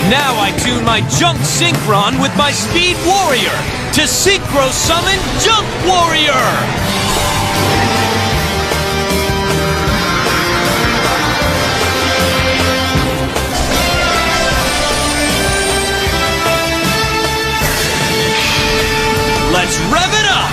Now I tune my Junk Synchron with my Speed Warrior to Synchro Summon Junk Warrior! Let's rev it up!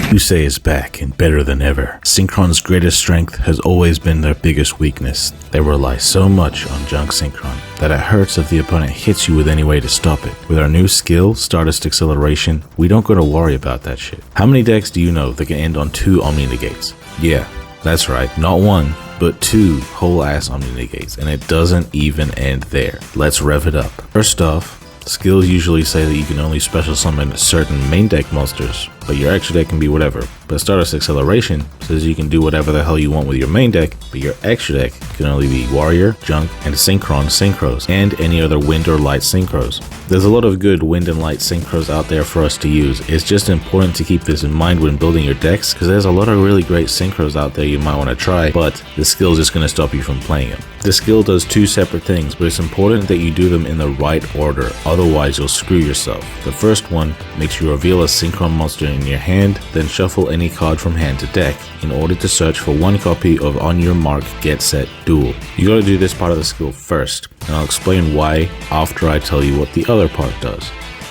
Yusei is back and better than ever. Synchron's greatest strength has always been their biggest weakness. They rely so much on Junk Synchron that it hurts if the opponent hits you with any way to stop it. With our new skill, Stardust Acceleration, we don't gotta worry about that shit. How many decks do you know that can end on 2 Omni Negates? Yeah, that's right, not 1, but 2 whole ass Omni Negates, and it doesn't even end there. Let's rev it up. First off, skills usually say that you can only special summon certain main deck monsters, but your extra deck can be whatever. But Stardust Acceleration says you can do whatever the hell you want with your main deck, but your extra deck can only be Warrior, Junk, and Synchron Synchros, and any other Wind or Light Synchros. There's a lot of good Wind and Light Synchros out there for us to use. It's just important to keep this in mind when building your decks, because there's a lot of really great Synchros out there you might want to try, but the skill is just going to stop you from playing them. The skill does 2 separate things, but it's important that you do them in the right order, otherwise you'll screw yourself. The first one makes you reveal a Synchron monster in your hand, then shuffle any card from hand to deck in order to search for 1 copy of On Your Mark, Get Set, Duel. You gotta do this part of the skill first, and I'll explain why after I tell you what the other part does.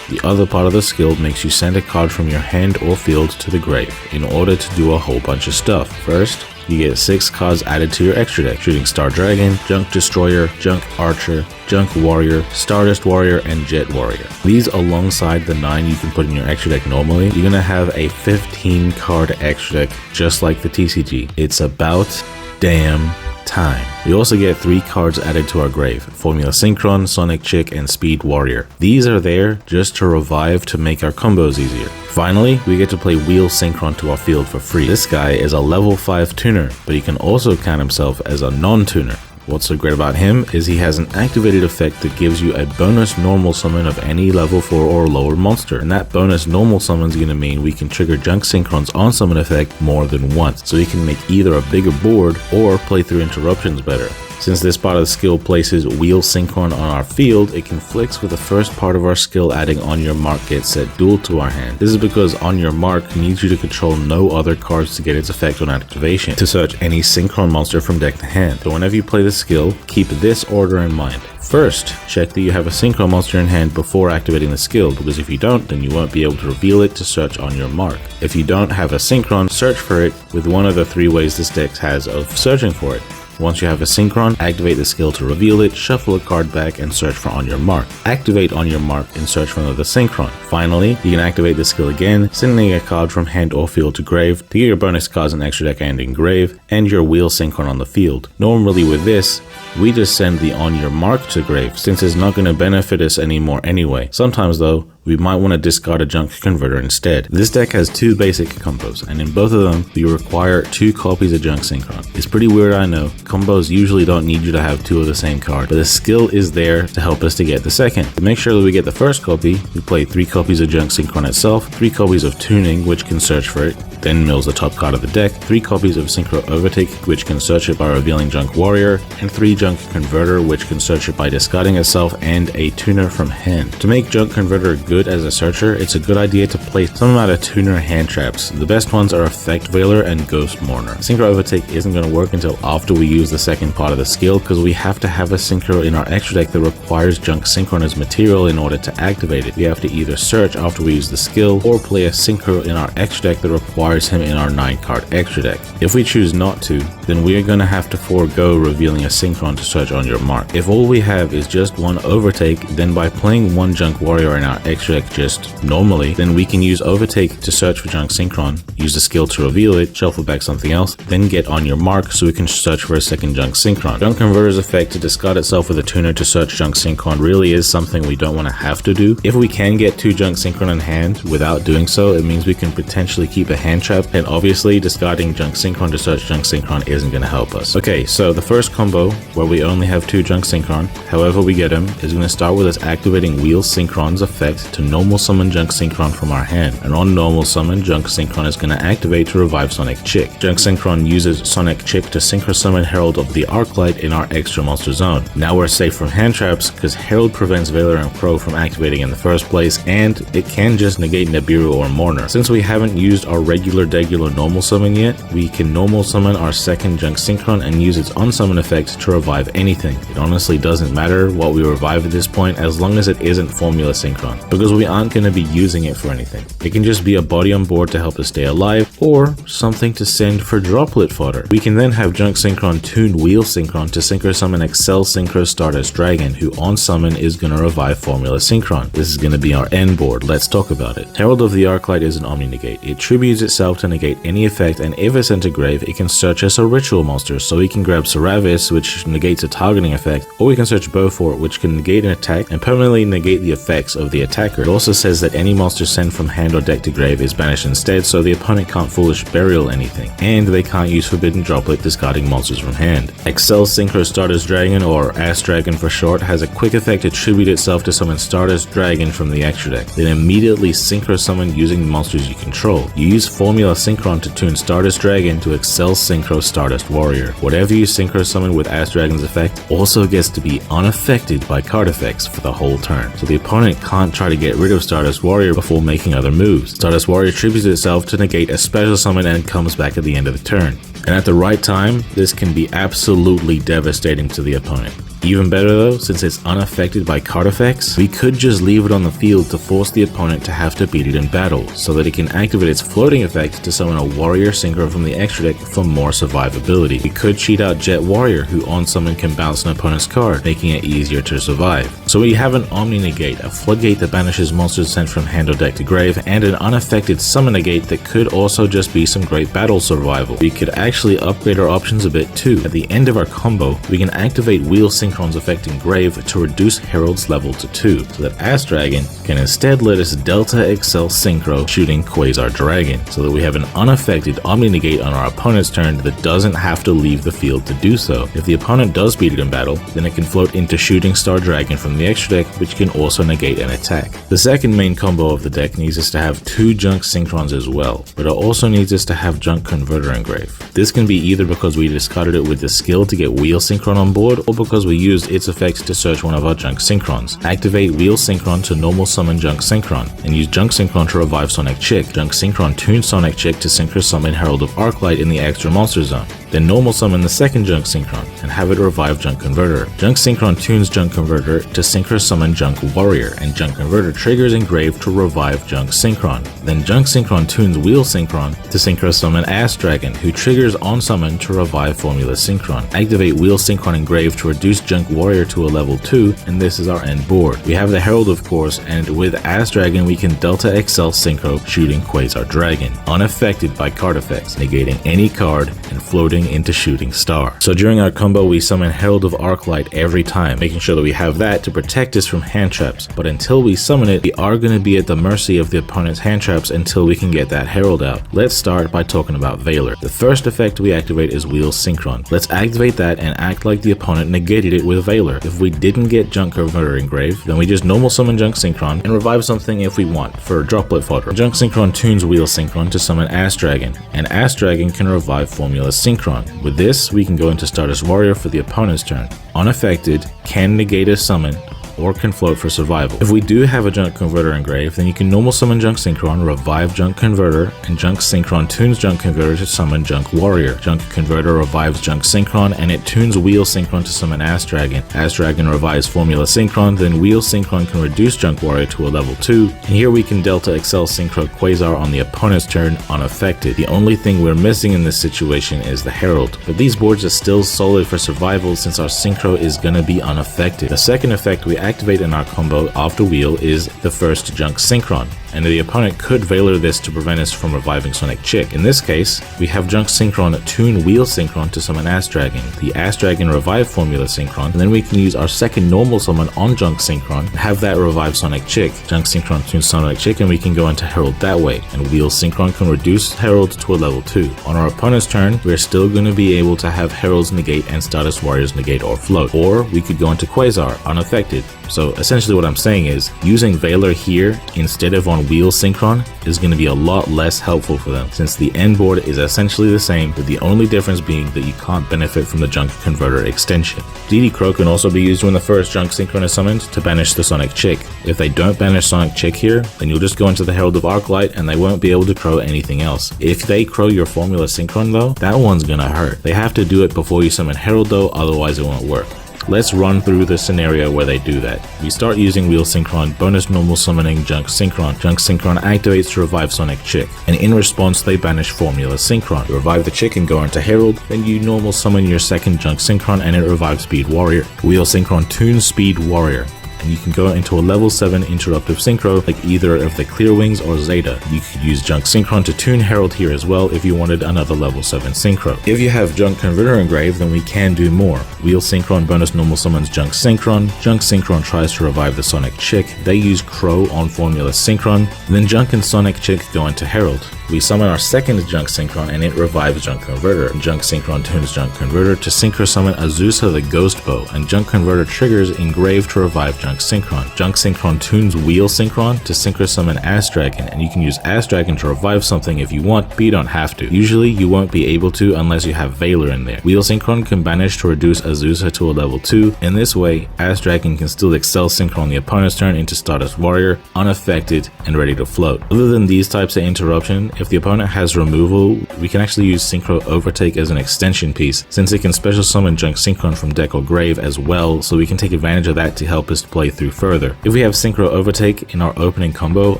The other part of the skill makes you send a card from your hand or field to the grave in order to do a whole bunch of stuff. First, you get 6 cards added to your extra deck: Shooting Star Dragon, Junk Destroyer, Junk Archer, Junk Warrior, Stardust Warrior, and Jet Warrior. These alongside the 9 you can put in your extra deck normally, you're gonna have a 15 card extra deck just like the TCG. It's about damn time. We also get 3 cards added to our grave: Formula Synchron, Sonic Chick, and Speed Warrior. These are there just to revive to make our combos easier. Finally, we get to play Wheel Synchron to our field for free. This guy is a level 5 tuner, but he can also count himself as a non-tuner. What's so great about him is he has an activated effect that gives you a bonus normal summon of any level 4 or lower monster, and that bonus normal summon is going to mean we can trigger Junk Synchron's on summon effect more than once, so we can make either a bigger board or play through interruptions better. Since this part of the skill places Wheel Synchron on our field, it conflicts with the first part of our skill adding On Your Mark, Get Set, Duel to our hand. This is because On Your Mark needs you to control no other cards to get its effect on activation, to search any Synchron monster from deck to hand. So whenever you play this skill, keep this order in mind. First, check that you have a Synchron monster in hand before activating the skill, because if you don't, then you won't be able to reveal it to search On Your Mark. If you don't have a Synchron, search for it with one of the 3 ways this deck has of searching for it. Once you have a Synchron, activate the skill to reveal it, shuffle a card back, and search for On Your Mark. Activate On Your Mark and search for another Synchron. Finally, you can activate the skill again, sending a card from hand or field to grave to get your bonus cards in extra deck and in grave, and your Wheel Synchron on the field. Normally with this, we just send the On Your Mark to grave, since it's not going to benefit us anymore anyway. Sometimes though, we might want to discard a Junk Converter instead. This deck has 2 basic combos, and in both of them, you require 2 copies of Junk Synchron. It's pretty weird, I know. Combos usually don't need you to have 2 of the same card, but the skill is there to help us to get the second. To make sure that we get the first copy, we play 3 copies of Junk Synchron itself, 3 copies of Tuning, which can search for it, then mills the top card of the deck, 3 copies of Synchro Overtake, which can search it by revealing Junk Warrior, and 3 Junk Converter, which can search it by discarding itself and a tuner from hand. To make Junk Converter good as a searcher, it's a good idea to play some amount of tuner hand traps. The best ones are Effect Veiler and Ghost Mourner. Synchro Overtake isn't going to work until after we use the second part of the skill, because we have to have a Synchro in our extra deck that requires Junk Synchron as material in order to activate it. We have to either search after we use the skill, or play a Synchro in our extra deck that requires him in our 9 card extra deck. If we choose not to, then we are going to have to forego revealing a Synchron to search On Your Mark. If all we have is just 1 Overtake, then by playing 1 Junk Warrior in our extra deck just normally, then we can use Overtake to search for Junk Synchron, use the skill to reveal it, shuffle back something else, then get On Your Mark so we can search for a second Junk Synchron. Junk Converter's effect to discard itself with a tuner to search Junk Synchron really is something we don't want to have to do. If we can get 2 Junk Synchron in hand without doing so, it means we can potentially keep a hand trap, and obviously discarding Junk Synchron to search Junk Synchron isn't going to help us. Okay, so the first combo, where we only have 2 Junk Synchron, however we get them, is going to start with us activating Wheel Synchron's effect to normal summon Junk Synchron from our hand. And on normal summon, Junk Synchron is going to activate to revive Sonic Chick. Junk Synchron uses Sonic Chick to synchro summon Herald of the Arclight in our extra monster zone. Now we're safe from hand traps because Herald prevents Valor and Crow from activating in the first place, and it can just negate Nibiru or Mourner. Since we haven't used our regular normal summon yet, we can normal summon our second Junk Synchron and use its unsummon effect to revive anything. It honestly doesn't matter what we revive at this point as long as it isn't Formula Synchron, because we aren't going to be using it for anything. It can just be a body on board to help us stay alive, or something to send for droplet fodder. We can then have Junk Synchron tune Wheel Synchron to synchro summon Excel Synchro Stardust Dragon, who on summon is going to revive Formula Synchron. This is going to be our end board. Let's talk about it. Herald of the Arclight is an Omni Negate. It tributes itself to negate any effect, and if it's into grave, it can search as a ritual monster, so we can grab Seravis, which negates a targeting effect, or we can search Beaufort, which can negate an attack and permanently negate the effects of the attacker. It also says that any monster sent from hand or deck to grave is banished instead, so the opponent can't Foolish Burial anything, and they can't use Forbidden Droplet discarding monsters from hand. Excel Synchro Stardust Dragon, or Ass Dragon for short, has a quick effect to tribute itself to summon Stardust Dragon from the extra deck, then immediately synchro summon using the monsters you control. You use Formula Synchron to tune Stardust Dragon to Excel Synchro Stardust Warrior. Whatever you synchro summon with Ass Dragon's effect also gets to be unaffected by card effects for the whole turn, so the opponent can't try to get rid of Stardust Warrior before making other moves. Stardust Warrior tributes itself to negate a special summon and comes back at the end of the turn. And at the right time, this can be absolutely devastating to the opponent. Even better though, since it's unaffected by card effects, we could just leave it on the field to force the opponent to have to beat it in battle, so that it can activate its floating effect to summon a Warrior Synchro from the extra deck for more survivability. We could cheat out Jet Warrior, who on summon can bounce an opponent's card, making it easier to survive. So we have an Omni Negate, a floodgate that banishes monsters sent from hand or deck to grave, and an unaffected Summon Negate that could also just be some great battle survival. We could actually upgrade our options a bit too. At the end of our combo, we can activate Wheel Synchron's effect in grave to reduce Herald's level to 2, so that Ass Dragon can instead let us Delta Excel Synchro shooting Quasar Dragon, so that we have an unaffected Omni Negate on our opponent's turn that doesn't have to leave the field to do so. If the opponent does beat it in battle, then it can float into Shooting Star Dragon from the extra deck, which can also negate an attack. The second main combo of the deck needs us to have 2 Junk Synchrons as well, but it also needs us to have Junk Converter engraved. This can be either because we discarded it with the skill to get Wheel Synchron on board, or because we used its effects to search one of our Junk Synchrons. Activate Wheel Synchron to normal summon Junk Synchron, and use Junk Synchron to revive Sonic Chick. Junk Synchron tunes Sonic Chick to synchro summon Herald of Arclight in the extra monster zone. Then normal summon the second Junk Synchron, and have it revive Junk Converter. Junk Synchron tunes Junk Converter to synchro summon Junk Warrior, and Junk Converter triggers engrave to revive Junk Synchron. Then Junk Synchron tunes Wheel Synchron to synchro summon Ass Dragon, who triggers on summon to revive Formula Synchron. Activate Wheel Synchron engrave to reduce Junk Warrior to a level 2, and this is our end board. We have the Herald of course, and with Ass Dragon we can Delta Excel Synchro shooting Quasar Dragon, unaffected by card effects, negating any card and floating into Shooting Star. So during our combo we summon Herald of Arclight every time, making sure that we have that to protect us from hand traps, but until we summon it, we are going to be at the mercy of the opponent's hand traps until we can get that Herald out. Let's start by talking about Valor. The first effect we activate is Wheel Synchron. Let's activate that and act like the opponent negated it with Valor. If we didn't get Junk Converter engraved, then we just normal summon Junk Synchron and revive something if we want for droplet fodder. Junk Synchron tunes Wheel Synchron to summon Ass Dragon, and Ass Dragon can revive Formula Synchron. With this, we can go into Stardust Warrior for the opponent's turn. Unaffected, can negate a summon, or can float for survival. If we do have a Junk Converter engraved, then you can normal summon Junk Synchron, revive Junk Converter, and Junk Synchron tunes Junk Converter to summon Junk Warrior. Junk Converter revives Junk Synchron, and it tunes Wheel Synchron to summon Ass Dragon. Ass Dragon revives Formula Synchron, then Wheel Synchron can reduce Junk Warrior to a level 2, and here we can Delta Excel Synchro Quasar on the opponent's turn unaffected. The only thing we're missing in this situation is the Herald, but these boards are still solid for survival since our Synchro is gonna be unaffected. The second effect we activate in our combo after Wheel is the first Junk Synchron, and the opponent could Veiler this to prevent us from reviving Sonic Chick. In this case, we have Junk Synchron tune Wheel Synchron to summon Ass Dragon, the Ass Dragon revive formula Synchron, and then we can use our second normal summon on Junk Synchron, have that revive Sonic Chick. Junk Synchron tunes Sonic Chick and we can go into Herald that way, and Wheel Synchron can reduce Herald to a level 2. On our opponent's turn, we're still going to be able to have Herald's negate and Stardust Warrior's negate or float, or we could go into Quasar unaffected. So essentially what I'm saying is, using Veiler here instead of on Wheel Synchron is going to be a lot less helpful for them, since the end board is essentially the same, with the only difference being that you can't benefit from the Junk Converter extension. DD Crow can also be used when the first Junk Synchron is summoned to banish the Sonic Chick. If they don't banish Sonic Chick here, then you'll just go into the Herald of Arclight and they won't be able to crow anything else. If they crow your formula Synchron though, that one's gonna hurt. They have to do it before you summon Herald though, otherwise it won't work. Let's run through the scenario where they do that. We start using Wheel Synchron, bonus normal summoning Junk Synchron. Junk Synchron activates to revive Sonic Chick, and in response they banish Formula Synchron. You revive the Chick and go into Herald, then you normal summon your second Junk Synchron and it revives Speed Warrior. Wheel Synchron tunes Speed Warrior, and you can go into a level 7 interruptive synchro like either of the Clear Wings or Zeta. You could use Junk Synchron to tune Herald here as well if you wanted another level 7 synchro. If you have Junk Converter engraved, then we can do more. Wheel Synchron bonus normal summons Junk Synchron. Junk Synchron tries to revive the Sonic Chick. They use Crow on Formula Synchron. Then Junk and Sonic Chick go into Herald. We summon our second Junk Synchron and it revives Junk Converter. Junk Synchron tunes Junk Converter to synchro summon Azusa the Ghost Bow, and Junk Converter triggers Engrave to revive Junk Synchron. Junk Synchron tunes Wheel Synchron to synchro summon Ass Dragon, and you can use Ass Dragon to revive something if you want, but you don't have to. Usually you won't be able to unless you have Veiler in there. Wheel Synchron can banish to reduce Azusa to a level 2. In this way, Ass Dragon can still Excel Synchron the opponent's turn into Stardust Warrior, unaffected and ready to float. Other than these types of interruption, if the opponent has removal, we can actually use Synchro Overtake as an extension piece, since it can special summon Junk Synchron from deck or grave as well, so we can take advantage of that to help us play through further. If we have Synchro Overtake in our opening combo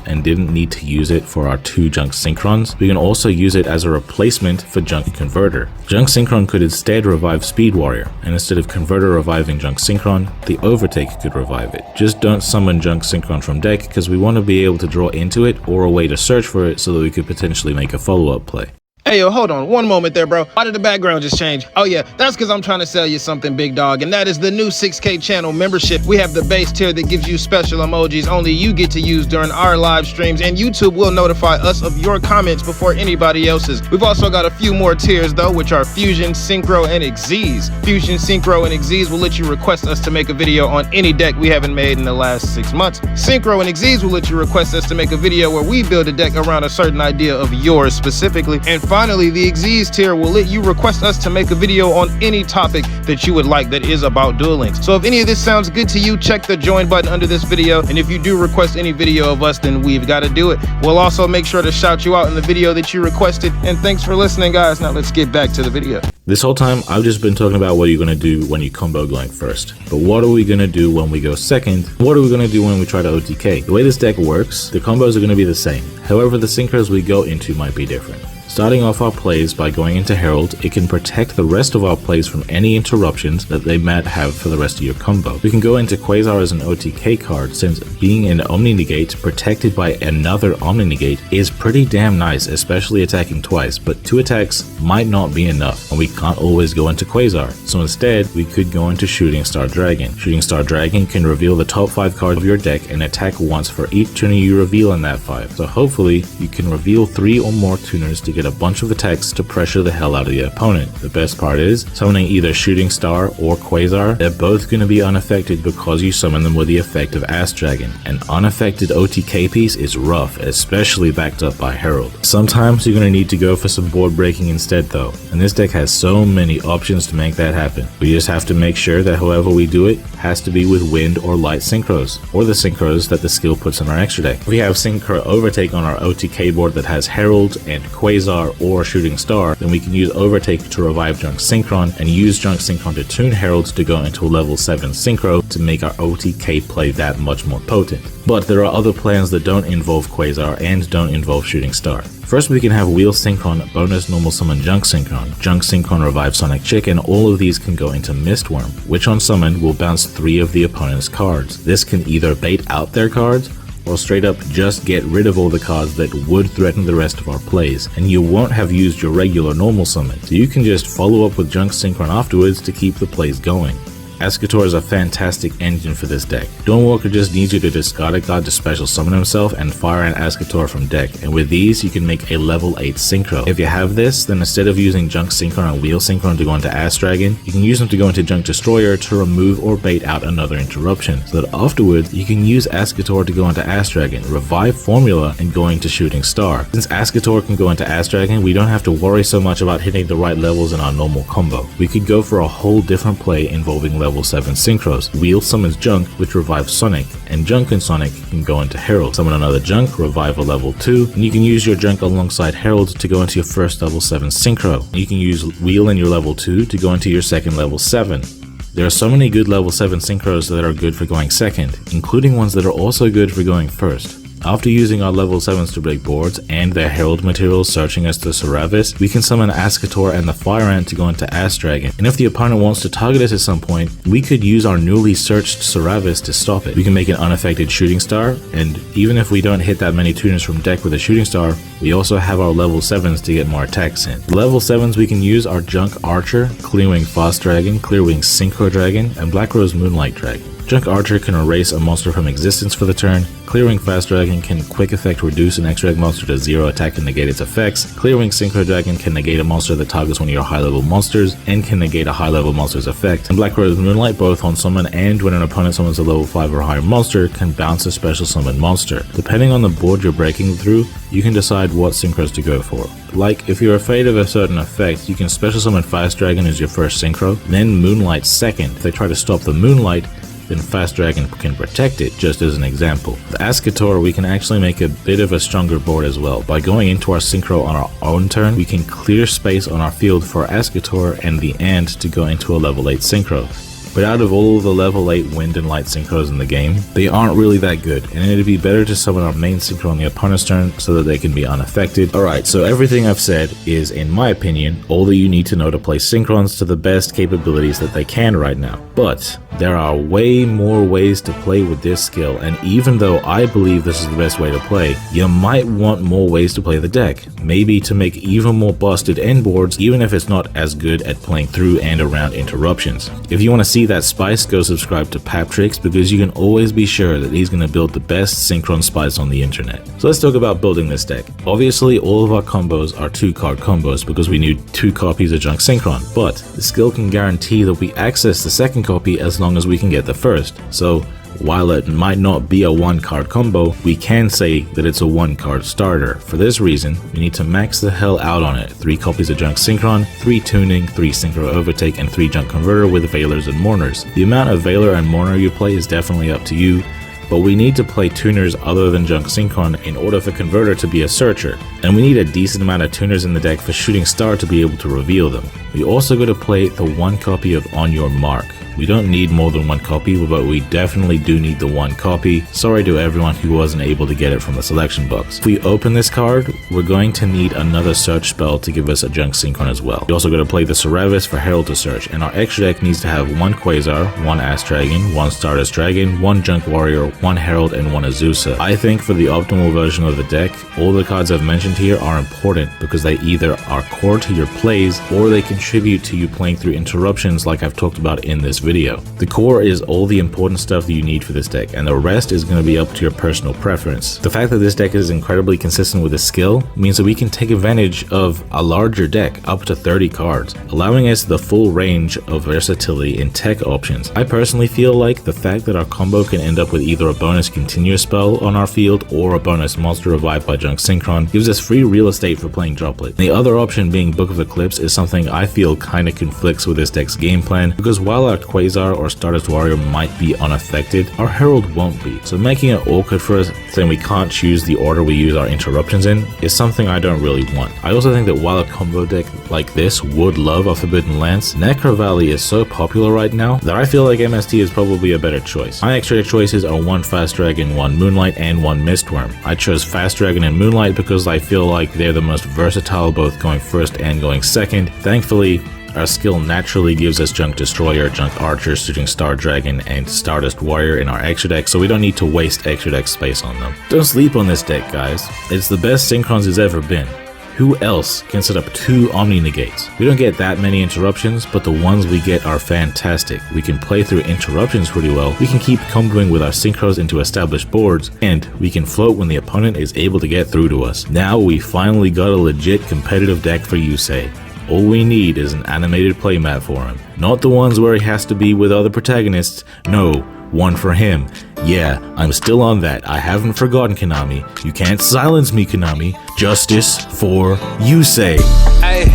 and didn't need to use it for our 2 Junk Synchrons, we can also use it as a replacement for Junk Converter. Junk Synchron could instead revive Speed Warrior, and instead of Converter reviving Junk Synchron, the Overtake could revive it. Just don't summon Junk Synchron from deck, because we want to be able to draw into it or a way to search for it so that we could potentially make a follow-up play. Hey, yo, hold on one moment there, bro. Why did the background just change? Oh yeah, that's because I'm trying to sell you something, big dog, and that is the new 6K channel membership. We have the base tier that gives you special emojis only you get to use during our live streams, and YouTube will notify us of your comments before anybody else's. We've also got a few more tiers though, which are Fusion, Synchro, and Xyz. Fusion, Synchro, and Xyz will let you request us to make a video on any deck we haven't made in the last 6 months. Synchro and Xyz will let you request us to make a video where we build a deck around a certain idea of yours specifically. And finally, the Xyz tier will let you request us to make a video on any topic that you would like that is about Duel Links. So if any of this sounds good to you, check the join button under this video, and if you do request any video of us, then we've got to do it. We'll also make sure to shout you out in the video that you requested. And thanks for listening, guys. Now let's get back to the video. This whole time, I've just been talking about what you're going to do when you combo going first. But what are we going to do when we go second? What are we going to do when we try to OTK? The way this deck works, the combos are going to be the same. However, the synchros we go into might be different. Starting off our plays by going into Herald, it can protect the rest of our plays from any interruptions that they might have for the rest of your combo. We can go into Quasar as an OTK card, since being an Omni Negate protected by another Omni Negate is pretty damn nice, especially attacking twice, but 2 attacks might not be enough, and we can't always go into Quasar. So instead, we could go into Shooting Star Dragon. Shooting Star Dragon can reveal the top 5 cards of your deck and attack once for each tuner you reveal in that 5. So hopefully, you can reveal 3 or more tuners to get a bunch of attacks to pressure the hell out of the opponent. The best part is, summoning either Shooting Star or Quasar, they're both going to be unaffected because you summon them with the effect of Ass Dragon. An unaffected OTK piece is rough, especially backed up by Herald. Sometimes you're going to need to go for some board breaking instead though, and this deck has so many options to make that happen. We just have to make sure that however we do it has to be with wind or light synchros, or the synchros that the skill puts in our extra deck. If we have Synchro Overtake on our OTK board that has Herald and Quasar or Shooting Star, then we can use Overtake to revive Junk Synchron and use Junk Synchron to tune Herald to go into a level 7 Synchro to make our OTK play that much more potent. But there are other plans that don't involve Quasar and don't involve involve Shooting Star. First, we can have Wheel Synchron, bonus normal summon Junk Synchron. Junk Synchron revive Sonic Chick, and all of these can go into Mistworm, which on summon will bounce 3 of the opponent's cards. This can either bait out their cards, or straight up just get rid of all the cards that would threaten the rest of our plays, and you won't have used your regular normal summon, so you can just follow up with Junk Synchron afterwards to keep the plays going. Escator is a fantastic engine for this deck. Dawnwalker just needs you to discard a card to special summon himself and fire an Escator from deck, and with these you can make a level 8 Synchro. If you have this, then instead of using Junk Synchron and Wheel Synchron to go into Ass Dragon, you can use them to go into Junk Destroyer to remove or bait out another interruption, so that afterwards you can use Escator to go into Ass Dragon, revive Formula, and go into Shooting Star. Since Escator can go into Ass Dragon, we don't have to worry so much about hitting the right levels in our normal combo. We could go for a whole different play involving level 7 Synchros. Wheel summons Junk, which revives Sonic, and Junk and Sonic can go into Herald. Summon another Junk, revive a level 2, and you can use your Junk alongside Herald to go into your first level 7 Synchro. You can use Wheel in your level 2 to go into your second level 7. There are so many good level 7 Synchros that are good for going second, including ones that are also good for going first. After using our level 7s to break boards and their Herald materials searching us to Seravis, we can summon Escator and the Fire Ant to go into Ass Dragon, and if the opponent wants to target us at some point, we could use our newly searched Seravis to stop it. We can make an unaffected Shooting Star, and even if we don't hit that many tuners from deck with a Shooting Star, we also have our level 7s to get more attacks in. The level 7s we can use are Junk Archer, Clearwing Fast Dragon, Clearwing Synchro Dragon, and Black Rose Moonlight Dragon. Junk Archer can erase a monster from existence for the turn. Clearwing Fast Dragon can quick effect reduce an X-Drag monster to 0 attack and negate its effects. Clearwing Synchro Dragon can negate a monster that targets one of your high level monsters and can negate a high level monster's effect. And Black Rose Moonlight, both on summon and when an opponent summons a level 5 or higher monster, can bounce a special summon monster. Depending on the board you're breaking through, you can decide what synchros to go for. Like, if you're afraid of a certain effect, you can special summon Fast Dragon as your first synchro, then Moonlight second. If they try to stop the Moonlight, then Fast Dragon can protect it, just as an example. The Escator, we can actually make a bit of a stronger board as well. By going into our Synchro on our own turn, we can clear space on our field for Escator and the Ant to go into a level 8 Synchro. But out of all of the level 8 Wind and Light Synchros in the game, they aren't really that good, and it'd be better to summon our main Synchro on the opponent's turn so that they can be unaffected. Alright, so everything I've said is, in my opinion, all that you need to know to play Synchrons to the best capabilities that they can right now. But there are way more ways to play with this skill, and even though I believe this is the best way to play, you might want more ways to play the deck. Maybe to make even more busted end boards, even if it's not as good at playing through and around interruptions. If you want to see that spice, go subscribe to Paptrix, because you can always be sure that he's going to build the best Synchron spice on the internet. So let's talk about building this deck. Obviously, all of our combos are 2-card combos because we need 2 copies of Junk Synchron, but the skill can guarantee that we access the second copy as long as we can get the first. So while it might not be a 1-card combo, we can say that it's a 1-card starter. For this reason, we need to max the hell out on it. 3 copies of Junk Synchron, 3 Tuning, 3 Synchro Overtake, and 3 Junk Converter with Veilers and Mourners. The amount of Veiler and Mourner you play is definitely up to you, but we need to play tuners other than Junk Synchron in order for Converter to be a searcher, and we need a decent amount of tuners in the deck for Shooting Star to be able to reveal them. We also got to play the 1 copy of On Your Mark. We don't need more than 1 copy, but we definitely do need the 1 copy. Sorry to everyone who wasn't able to get it from the selection box. If we open this card, we're going to need another search spell to give us a Junk Synchron as well. We also got to play the Seravis for Herald to search, and our extra deck needs to have 1 Quasar, 1 Ass Dragon, 1 Stardust Dragon, 1 Junk Warrior, 1 Herald, and 1 Azusa. I think for the optimal version of the deck, all the cards I've mentioned here are important because they either are core to your plays or they contribute to you playing through interruptions like I've talked about in this video. The core is all the important stuff that you need for this deck, and the rest is going to be up to your personal preference. The fact that this deck is incredibly consistent with its skill means that we can take advantage of a larger deck, up to 30 cards, allowing us the full range of versatility in tech options. I personally feel like the fact that our combo can end up with either a bonus continuous spell on our field or a bonus monster revived by Junk Synchron gives us free real estate for playing Droplet. The other option being Book of Eclipse is something I feel kinda conflicts with this deck's game plan, because while our Quasar or Stardust Warrior might be unaffected, our Herald won't be. So making it awkward for us, saying we can't choose the order we use our interruptions in, is something I don't really want. I also think that while a combo deck like this would love a Forbidden Lance, Necro Valley is so popular right now that I feel like MST is probably a better choice. My extra choices are 1 Fast Dragon, 1 Moonlight, and 1 Mistworm. I chose Fast Dragon and Moonlight because I feel like they're the most versatile, both going first and going second. Thankfully, our skill naturally gives us Junk Destroyer, Junk Archer, Shooting Star Dragon, and Stardust Warrior in our extra deck, so we don't need to waste extra deck space on them. Don't sleep on this deck, guys. It's the best Synchrons it's ever been. Who else can set up 2 Omni Negates? We don't get that many interruptions, but the ones we get are fantastic. We can play through interruptions pretty well, we can keep comboing with our Synchros into established boards, and we can float when the opponent is able to get through to us. Now we finally got a legit competitive deck for Yusei. All we need is an animated playmat for him. Not the ones where he has to be with other protagonists, no, one for him. Yeah, I'm still on that. I haven't forgotten, Konami. You can't silence me, Konami. Justice for Yusei. Hey,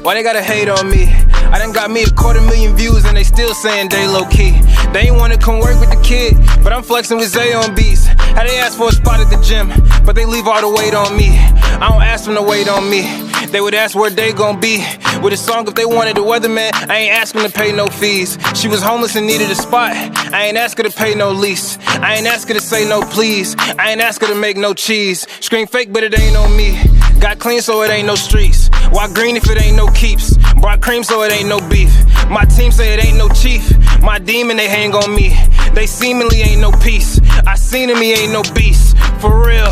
why they gotta hate on me? I done got me 250,000 views and they still saying they low key. They ain't wanna come work with the kid, but I'm flexing with Zay on beats. How they ask for a spot at the gym, but they leave all the weight on me. I don't ask them to wait on me. They would ask where they gon' be with a song if they wanted a Weatherman. I ain't asking to pay no fees. She was homeless and needed a spot. I ain't ask her to pay no lease. I ain't ask her to say no please. I ain't ask her to make no cheese. Scream fake, but it ain't on me. Got clean, so it ain't no streets. Why green if it ain't no keeps? Brought cream, so it ain't no beef. My team say it ain't no chief. My demon, they hang on me. They seemingly ain't no peace. I seen him, he ain't no beast. For real.